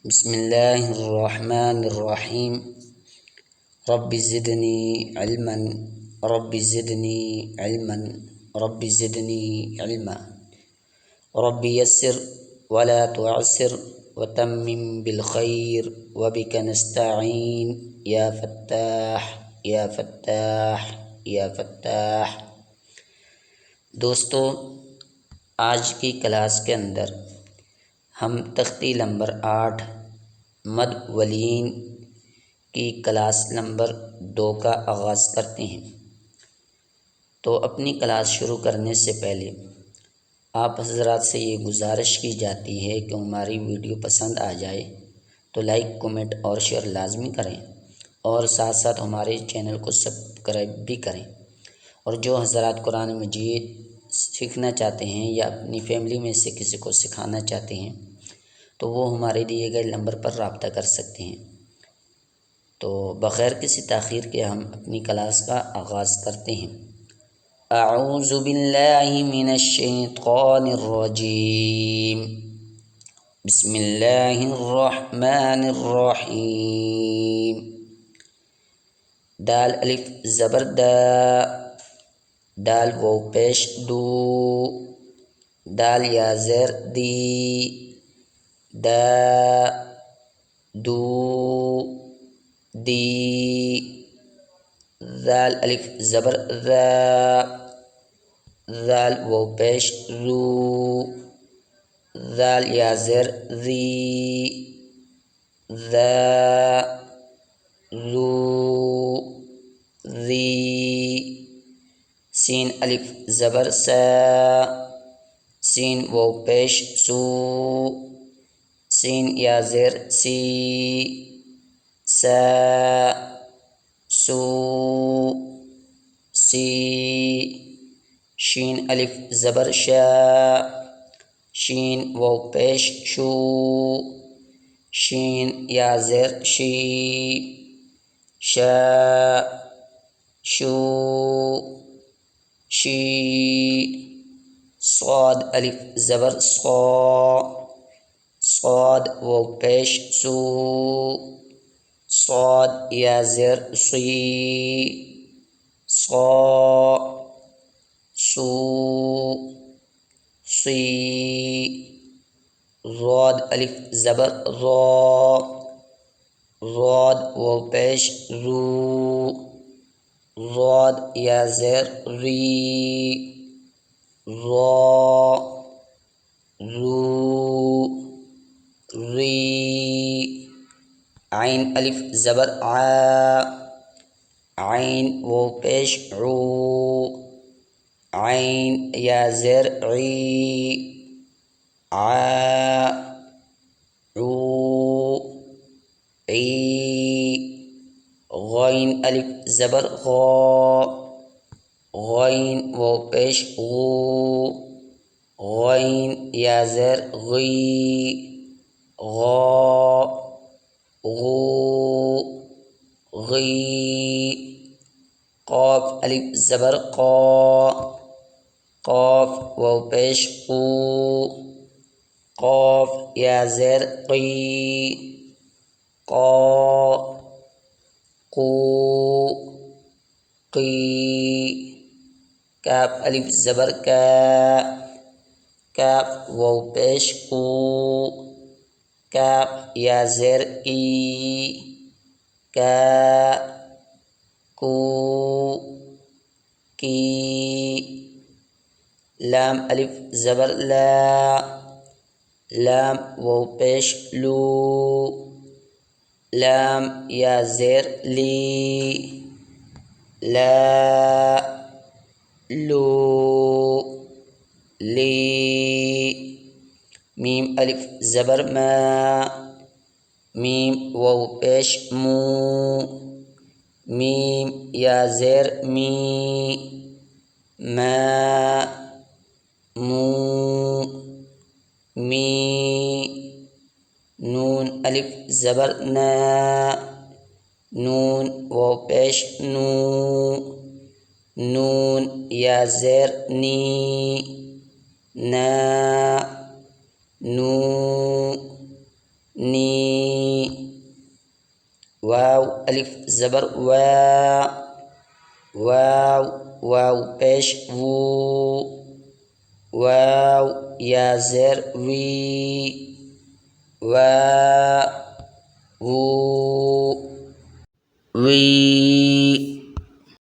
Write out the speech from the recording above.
بسم اللہ الرحمن الرحیم رب زدنی علما رب زدنی علما رب زدنی علما رب یسر ولا تعسر وتمم بالخیر وبک نستعین یا فتاح یا فتاح یا فتاح۔ دوستو، آج کی کلاس کے اندر ہم تختی نمبر 8 مد ولین کی کلاس نمبر 2 کا آغاز کرتے ہیں۔ تو اپنی کلاس شروع کرنے سے پہلے آپ حضرات سے یہ گزارش کی جاتی ہے کہ ہماری ویڈیو پسند آ جائے تو لائک، کومنٹ اور شیئر لازمی کریں، اور ساتھ ساتھ ہمارے چینل کو سبسکرائب بھی کریں۔ اور جو حضرات قرآن مجید سیکھنا چاہتے ہیں یا اپنی فیملی میں سے کسی کو سکھانا چاہتے ہیں تو وہ ہمارے دیے گئے نمبر پر رابطہ کر سکتے ہیں۔ تو بغیر کسی تاخیر کے ہم اپنی کلاس کا آغاز کرتے ہیں۔ اعوذ باللہ من الشیطان الرجیم، بسم اللہ الرحمن الرحیم۔ دال الف زبر دا، دال واو پیش دو، دال یا زیر دی، دا دو دی، ذال الف زبر ذا، ذال واو پیش ذو، ذال یا زیر ذی، ذا ذو ذی، سین الف زبر سا، سین واو پیش سو، سین یا زیر سی، سا سو سی، شین الف زبر شا، شین واو پیش شو، شین یا زیر شی، شا شو شی، صاد الف زبر صا، صاد واو پیش سو، صاد یا زیر صی، صا سو صی، ضاد الف زبر ضا، ضاد واو پیش ذو، ضاد یا زیر ری، ضا ذو ری، عین الف زبر عا، عین واو پیش عو، عین یا زیر عی، عا عو عی، غین الف زبر غا، غین واو پیش غو، غین یا زیر غی، غا غو غی، قاف الف زبر قا، قاف واو پیش قو، قاف یا زیر قی، قا قو قی، کاف الف زبر کا، کاف واو پیش کو، کاف یا زیر کی، کا کو کی، لام الف زبر لا، لام واو پیش لو، لام یا زیر لی، لا لو لی، میم الف زبر ما، میم واو پیش مو، میم یا زیر می، ما مو می، نون الف زبر نا، نون واو پیش نو، نون یا زیر نی، نا نو نی، واو الف زبر وا، واو واو پیش وو، واو یا زیر وی، وا